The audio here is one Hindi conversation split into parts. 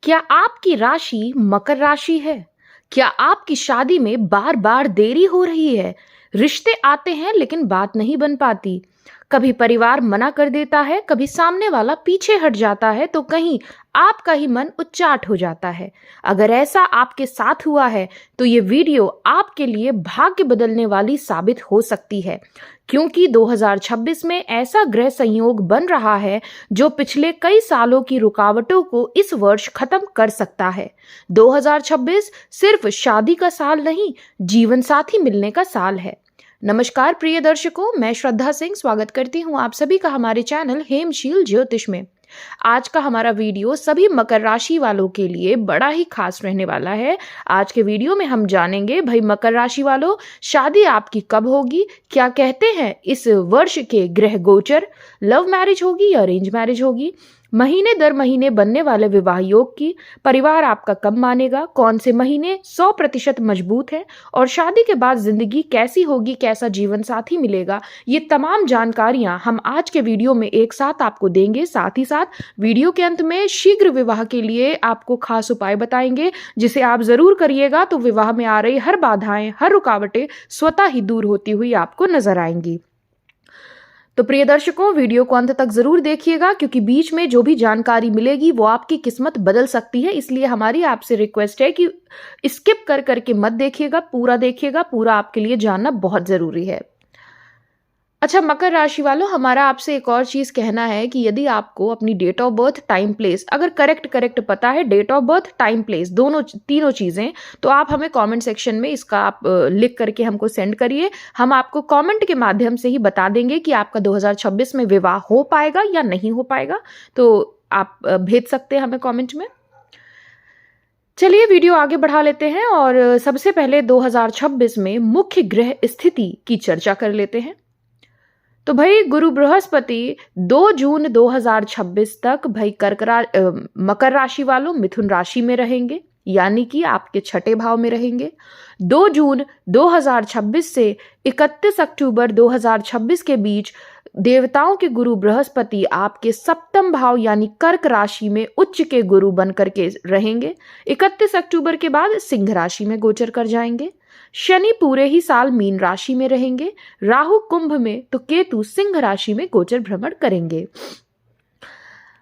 क्या आपकी राशि मकर राशि है? क्या आपकी शादी में बार बार देरी हो रही है? रिश्ते आते हैं लेकिन बात नहीं बन पाती। कभी परिवार मना कर देता है, कभी सामने वाला पीछे हट जाता है, तो कहीं आपका ही मन उच्चाट हो जाता है। अगर ऐसा आपके साथ हुआ है तो ये वीडियो आपके लिए भाग्य बदलने वाली साबित हो सकती है, क्योंकि 2026 में ऐसा ग्रह संयोग बन रहा है जो पिछले कई सालों की रुकावटों को इस वर्ष खत्म कर सकता है। 2026 सिर्फ शादी का साल नहीं, जीवन साथी मिलने का साल है। नमस्कार प्रिय दर्शकों, मैं श्रद्धा सिंह स्वागत करती हूँ आप सभी का हमारे चैनल हेमशील ज्योतिष में। आज का हमारा वीडियो सभी मकर राशि वालों के लिए बड़ा ही खास रहने वाला है। आज के वीडियो में हम जानेंगे भाई मकर राशि वालों, शादी आपकी कब होगी, क्या कहते हैं इस वर्ष के ग्रह गोचर, लव मैरिज होगी या अरेंज मैरिज होगी, महीने दर महीने बनने वाले विवाह योग की, परिवार आपका कब मानेगा, कौन से महीने 100% मजबूत है और शादी के बाद जिंदगी कैसी होगी, कैसा जीवन साथी मिलेगा, ये तमाम जानकारियां हम आज के वीडियो में एक साथ आपको देंगे। साथ ही साथ वीडियो के अंत में शीघ्र विवाह के लिए आपको खास उपाय बताएंगे, जिसे आप जरूर करिएगा तो विवाह में आ रही हर बाधाएं, हर रुकावटें स्वतः ही दूर होती हुई आपको नजर आएंगी। तो प्रिय दर्शकों, वीडियो को अंत तक जरूर देखिएगा, क्योंकि बीच में जो भी जानकारी मिलेगी वो आपकी किस्मत बदल सकती है। इसलिए हमारी आपसे रिक्वेस्ट है कि स्किप कर करके मत देखिएगा, पूरा देखिएगा। पूरा आपके लिए जानना बहुत जरूरी है। अच्छा मकर राशि वालों, हमारा आपसे एक और चीज कहना है कि यदि आपको अपनी date of birth, time, place अगर करेक्ट पता है, date of birth, time, place तीनों चीजें, तो आप हमें कमेंट सेक्शन में इसका आप लिख करके हमको सेंड करिए। हम आपको कमेंट के माध्यम से ही बता देंगे कि आपका 2026 में विवाह हो पाएगा या नहीं हो पाएगा। तो आप भेज सकते हैं हमें कॉमेंट में। चलिए वीडियो आगे बढ़ा लेते हैं और सबसे पहले 2026 में मुख्य ग्रह स्थिति की चर्चा कर लेते हैं। तो भाई गुरु बृहस्पति 2 जून 2026 तक भाई मकर राशि वालों मिथुन राशि में रहेंगे, यानी कि आपके छठे भाव में रहेंगे। 2 जून 2026 से 31 अक्टूबर 2026 के बीच देवताओं के गुरु बृहस्पति आपके सप्तम भाव यानी कर्क राशि में उच्च के गुरु बनकर के रहेंगे। 31 अक्टूबर के बाद सिंह राशि में गोचर कर जाएंगे। शनि पूरे ही साल मीन राशि में रहेंगे, राहु कुंभ में तो केतु सिंह राशि में गोचर भ्रमण करेंगे।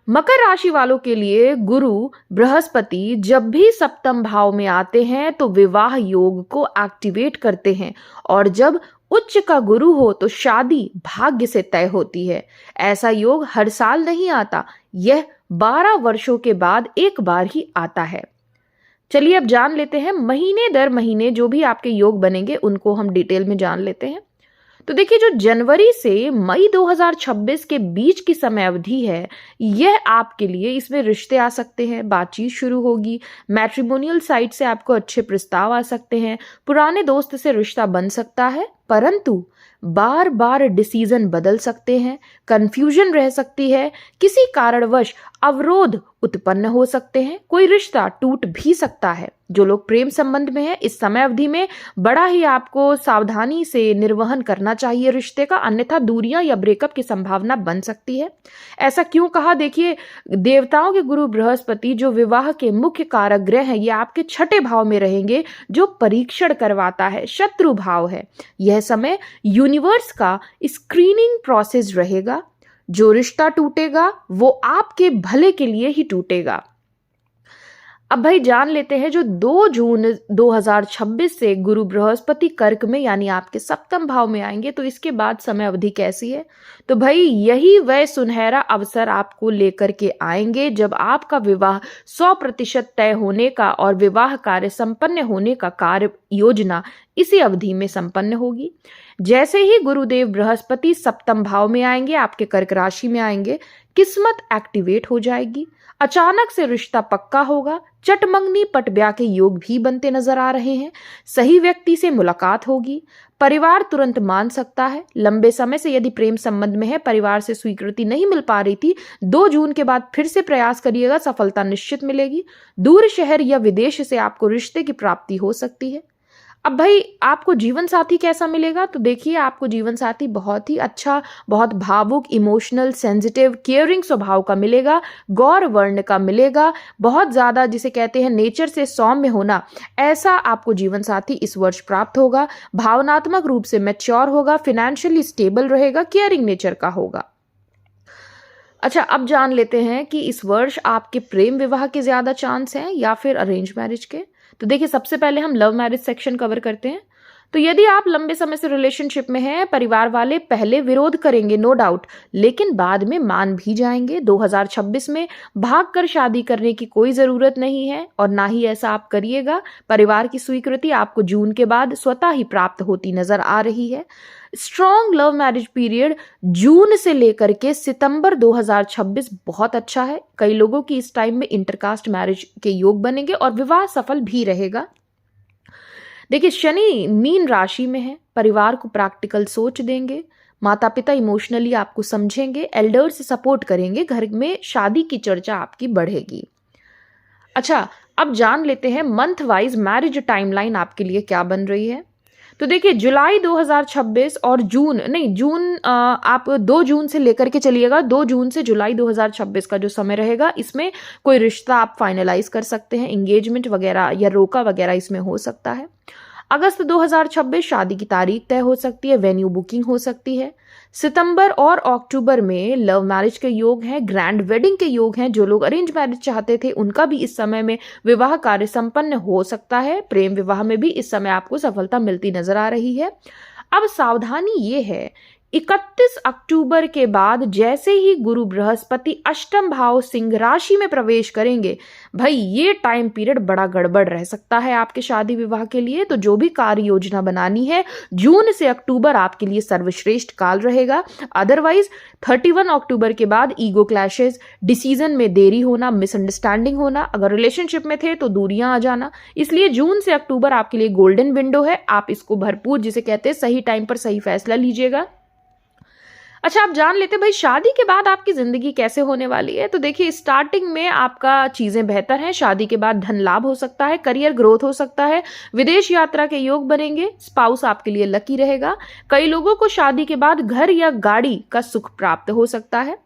मकर राशि वालों के लिए गुरु बृहस्पति जब भी सप्तम भाव में आते हैं तो विवाह योग को एक्टिवेट करते हैं, और जब उच्च का गुरु हो तो शादी भाग्य से तय होती है। ऐसा योग हर साल नहीं आता, यह 12 वर्षों के बाद एक बार ही आता है। चलिए अब जान लेते हैं महीने दर महीने जो भी आपके योग बनेंगे उनको हम डिटेल में जान लेते हैं। तो देखिए, जो जनवरी से मई 2026 के बीच की समय अवधि है, यह आपके लिए, इसमें रिश्ते आ सकते हैं, बातचीत शुरू होगी, मैट्रिमोनियल साइट से आपको अच्छे प्रस्ताव आ सकते हैं, पुराने दोस्त से रिश्ता बन सकता है, परंतु बार बार डिसीजन बदल सकते हैं, कंफ्यूजन रह सकती है, किसी कारणवश अवरोध उत्पन्न हो सकते हैं, कोई रिश्ता टूट भी सकता है। जो लोग प्रेम संबंध में हैं, इस समय अवधि में बड़ा ही आपको सावधानी से निर्वहन करना चाहिए रिश्ते का, अन्यथा दूरियां या ब्रेकअप की संभावना बन सकती है। ऐसा क्यों कहा? देखिए, देवताओं के गुरु बृहस्पति जो विवाह के मुख्य कारक ग्रह हैं, ये आपके छठे भाव में रहेंगे, जो परीक्षण करवाता है, शत्रु भाव है। यह समय यूनिवर्स का स्क्रीनिंग प्रोसेस रहेगा। जो रिश्ता टूटेगा वो आपके भले के लिए ही टूटेगा। अब भाई जान लेते हैं, जो 2 जून 2026 से गुरु बृहस्पति कर्क में यानी आपके सप्तम भाव में आएंगे, तो इसके बाद समय अवधि कैसी है? तो भाई यही वह सुनहरा अवसर आपको लेकर के आएंगे जब आपका विवाह 100% तय होने का और विवाह कार्य संपन्न होने का कार्य योजना इसी अवधि में संपन्न होगी। जैसे ही गुरुदेव बृहस्पति सप्तम भाव में आएंगे, आपके कर्क राशि में आएंगे, किस्मत एक्टिवेट हो जाएगी, अचानक से रिश्ता पक्का होगा, चटमंगनी पटब्याह के योग भी बनते नजर आ रहे हैं, सही व्यक्ति से मुलाकात होगी, परिवार तुरंत मान सकता है। लंबे समय से यदि प्रेम संबंध में है, परिवार से स्वीकृति नहीं मिल पा रही थी, 2 जून के बाद फिर से प्रयास करिएगा, सफलता निश्चित मिलेगी। दूर शहर या विदेश से आपको रिश्ते की प्राप्ति हो सकती है। अब भाई आपको जीवन साथी कैसा मिलेगा? तो देखिए आपको जीवन साथी बहुत ही अच्छा, बहुत भावुक, इमोशनल, सेंसिटिव, केयरिंग स्वभाव का मिलेगा, गौर वर्ण का मिलेगा, बहुत ज़्यादा जिसे कहते हैं नेचर से सौम्य होना, ऐसा आपको जीवन साथी इस वर्ष प्राप्त होगा। भावनात्मक रूप से मैच्योर होगा, फाइनेंशियली स्टेबल रहेगा, केयरिंग नेचर का होगा। अच्छा, अब जान लेते हैं कि इस वर्ष आपके प्रेम विवाह के ज़्यादा चांस हैं या फिर अरेंज मैरिज के। तो देखिए सबसे पहले हम लव मैरिज सेक्शन कवर करते हैं। तो यदि आप लंबे समय से रिलेशनशिप में हैं, परिवार वाले पहले विरोध करेंगे नो डाउट, लेकिन बाद में मान भी जाएंगे। 2026 में भागकर शादी करने की कोई ज़रूरत नहीं है और ना ही ऐसा आप करिएगा। परिवार की स्वीकृति आपको जून के बाद स्वतः ही प्राप्त होती नजर आ रही है। स्ट्रॉन्ग लव मैरिज पीरियड जून से लेकर के सितंबर 2026 बहुत अच्छा है। कई लोगों की इस टाइम में इंटरकास्ट मैरिज के योग बनेंगे और विवाह सफल भी रहेगा। देखिए शनि मीन राशि में है, परिवार को प्रैक्टिकल सोच देंगे, माता पिता इमोशनली आपको समझेंगे, एल्डर्स से सपोर्ट करेंगे, घर में शादी की चर्चा आपकी बढ़ेगी। अच्छा, अब जान लेते हैं मंथ वाइज मैरिज टाइमलाइन आपके लिए क्या बन रही है। तो देखिए जुलाई 2026 और जून आप 2 जून से लेकर के चलिएगा। 2 जून से जुलाई 2026 का जो समय रहेगा, इसमें कोई रिश्ता आप फाइनलाइज कर सकते हैं, एंगेजमेंट वगैरह या रोका वगैरह इसमें हो सकता है। अगस्त 2026 शादी की तारीख तय हो सकती है, वेन्यू बुकिंग हो सकती है। सितंबर और अक्टूबर में लव मैरिज के योग हैं, ग्रैंड वेडिंग के योग हैं। जो लोग अरेंज मैरिज चाहते थे उनका भी इस समय में विवाह कार्य संपन्न हो सकता है। प्रेम विवाह में भी इस समय आपको सफलता मिलती नजर आ रही है। अब सावधानी ये है, 31 अक्टूबर के बाद जैसे ही गुरु बृहस्पति अष्टम भाव सिंह राशि में प्रवेश करेंगे, भाई ये टाइम पीरियड बड़ा गड़बड़ रह सकता है आपके शादी विवाह के लिए। तो जो भी कार्य योजना बनानी है, जून से अक्टूबर आपके लिए सर्वश्रेष्ठ काल रहेगा। अदरवाइज 31 अक्टूबर के बाद ईगो क्लैशेस, डिसीजन में देरी होना, मिसअंडरस्टैंडिंग होना, अगर रिलेशनशिप में थे तो दूरियां आ जाना। इसलिए जून से अक्टूबर आपके लिए गोल्डन विंडो है, आप इसको भरपूर जिसे कहते हैं सही टाइम पर सही फैसला लीजिएगा। अच्छा, आप जान लेते हैं भाई शादी के बाद आपकी जिंदगी कैसे होने वाली है। तो देखिए स्टार्टिंग में आपका चीजें बेहतर हैं, शादी के बाद धन लाभ हो सकता है, करियर ग्रोथ हो सकता है, विदेश यात्रा के योग बनेंगे, स्पाउस आपके लिए लकी रहेगा। कई लोगों को शादी के बाद घर या गाड़ी का सुख प्राप्त हो सकता है।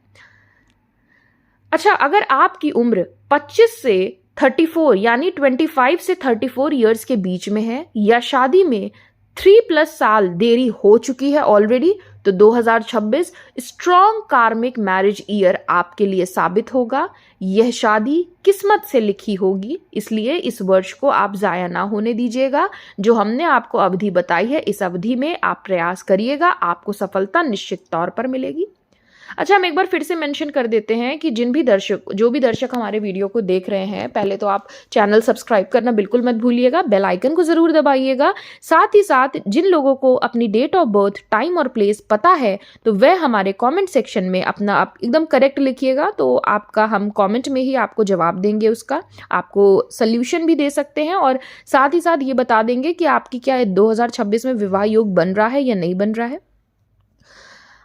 अच्छा, अगर आपकी उम्र 25 से 34 यानी 25 से 34 ईयर्स के बीच में है या शादी में 3+ साल देरी हो चुकी है ऑलरेडी, तो 2026 स्ट्रॉन्ग कार्मिक मैरिज ईयर आपके लिए साबित होगा। यह शादी किस्मत से लिखी होगी, इसलिए इस वर्ष को आप जाया ना होने दीजिएगा। जो हमने आपको अवधि बताई है, इस अवधि में आप प्रयास करिएगा, आपको सफलता निश्चित तौर पर मिलेगी। अच्छा, हम एक बार फिर से मेंशन कर देते हैं कि जो भी दर्शक हमारे वीडियो को देख रहे हैं, पहले तो आप चैनल सब्सक्राइब करना बिल्कुल मत भूलिएगा, बेल आइकन को जरूर दबाइएगा। साथ ही साथ जिन लोगों को अपनी डेट ऑफ बर्थ, टाइम और प्लेस पता है, तो वह हमारे कमेंट सेक्शन में अपना आप एकदम करेक्ट लिखिएगा, तो आपका हम कमेंट में ही आपको जवाब देंगे, उसका आपको सोल्यूशन भी दे सकते हैं और साथ ही साथ ये बता देंगे कि आपकी क्या 2026 में विवाह योग बन रहा है या नहीं बन रहा है।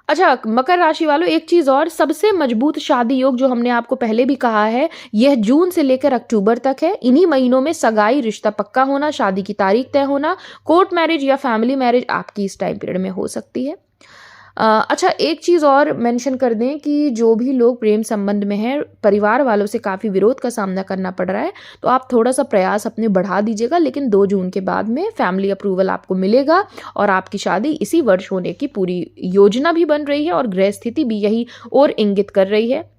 अच्छा, मकर राशि वालों, एक चीज और, सबसे मजबूत शादी योग जो हमने आपको पहले भी कहा है, यह जून से लेकर अक्टूबर तक है। इन्हीं महीनों में सगाई, रिश्ता पक्का होना, शादी की तारीख तय होना, कोर्ट मैरिज या फैमिली मैरिज आपकी इस टाइम पीरियड में हो सकती है। अच्छा, एक चीज़ और मेंशन कर दें कि जो भी लोग प्रेम संबंध में हैं, परिवार वालों से काफ़ी विरोध का सामना करना पड़ रहा है, तो आप थोड़ा सा प्रयास अपने बढ़ा दीजिएगा, लेकिन 2 जून के बाद में फैमिली अप्रूवल आपको मिलेगा और आपकी शादी इसी वर्ष होने की पूरी योजना भी बन रही है और ग्रह स्थिति भी यही और इंगित कर रही है।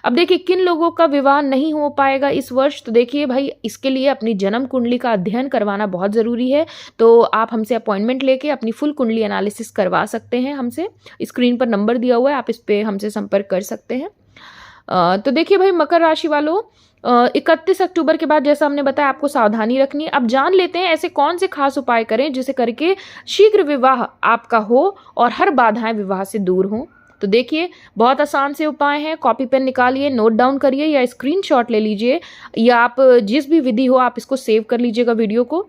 अब देखिए किन लोगों का विवाह नहीं हो पाएगा इस वर्ष, तो देखिए भाई इसके लिए अपनी जन्म कुंडली का अध्ययन करवाना बहुत ज़रूरी है। तो आप हमसे अपॉइंटमेंट लेके अपनी फुल कुंडली एनालिसिस करवा सकते हैं हमसे, स्क्रीन पर नंबर दिया हुआ है, आप इस पर हमसे संपर्क कर सकते हैं। तो देखिए भाई मकर राशि वालों, 31 अक्टूबर के बाद जैसा हमने बताया आपको सावधानी रखनी है। अब जान लेते हैं ऐसे कौन से खास उपाय करें जिसे करके शीघ्र विवाह आपका हो और हर बाधाएं विवाह से दूर हों। तो देखिए बहुत आसान से उपाय हैं, कॉपी पेन निकालिए, नोट डाउन करिए या स्क्रीनशॉट ले लीजिए, या आप जिस भी विधि हो आप इसको सेव कर लीजिएगा वीडियो को।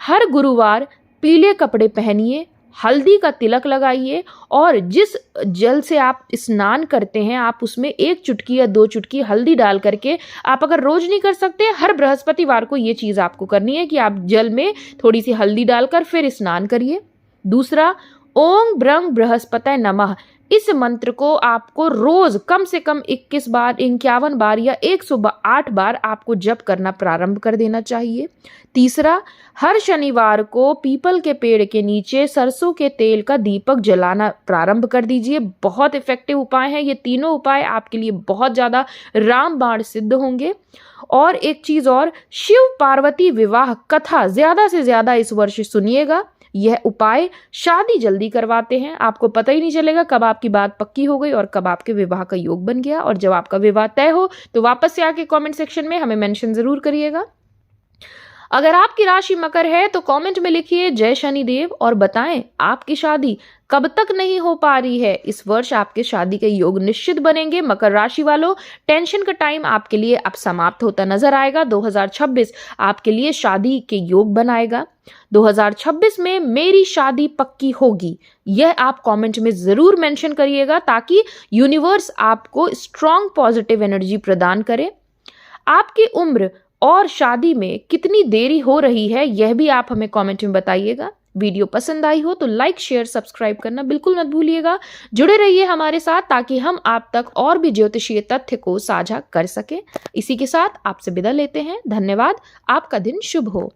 हर गुरुवार पीले कपड़े पहनिए हल्दी का तिलक लगाइए और जिस जल से आप स्नान करते हैं आप उसमें 1 चुटकी या 2 चुटकी हल्दी डाल करके, आप अगर रोज नहीं कर सकते, हर बृहस्पतिवार को ये चीज़ आपको करनी है कि आप जल में थोड़ी सी हल्दी डालकर फिर स्नान करिए। दूसरा, ओम ब्रंग बृहस्पतये नमः, इस मंत्र को आपको रोज कम से कम 21 बार, 51 बार या 108 बार आपको जप करना प्रारंभ कर देना चाहिए। तीसरा, हर शनिवार को पीपल के पेड़ के नीचे सरसों के तेल का दीपक जलाना प्रारंभ कर दीजिए। बहुत इफेक्टिव उपाय हैं ये तीनों उपाय, आपके लिए बहुत ज्यादा रामबाण सिद्ध होंगे। और एक चीज और, शिव पार्वती विवाह कथा ज्यादा से ज्यादा इस वर्ष सुनिएगा। यह उपाय शादी जल्दी करवाते हैं, आपको पता ही नहीं चलेगा कब आपकी बात पक्की हो गई और कब आपके विवाह का योग बन गया। और जब आपका विवाह तय हो तो वापस से आके कमेंट सेक्शन में हमें मेंशन जरूर करिएगा। अगर आपकी राशि मकर है तो कमेंट में लिखिए जय शनिदेव और बताएं आपकी शादी कब तक नहीं हो पा रही है। इस वर्ष आपके शादी के योग निश्चित बनेंगे। मकर राशि वालों, टेंशन का टाइम आपके लिए अब समाप्त होता नजर आएगा। 2026 आपके लिए शादी के योग बनाएगा। 2026 में मेरी शादी पक्की होगी, यह आप कमेंट में जरूर मेंशन करिएगा ताकि यूनिवर्स आपको स्ट्रॉन्ग पॉजिटिव एनर्जी प्रदान करे। आपकी उम्र और शादी में कितनी देरी हो रही है यह भी आप हमें कमेंट में बताइएगा। वीडियो पसंद आई हो तो लाइक शेयर सब्सक्राइब करना बिल्कुल मत भूलिएगा। जुड़े रहिए हमारे साथ ताकि हम आप तक और भी ज्योतिषीय तथ्य को साझा कर सकें। इसी के साथ आपसे विदा लेते हैं। धन्यवाद। आपका दिन शुभ हो।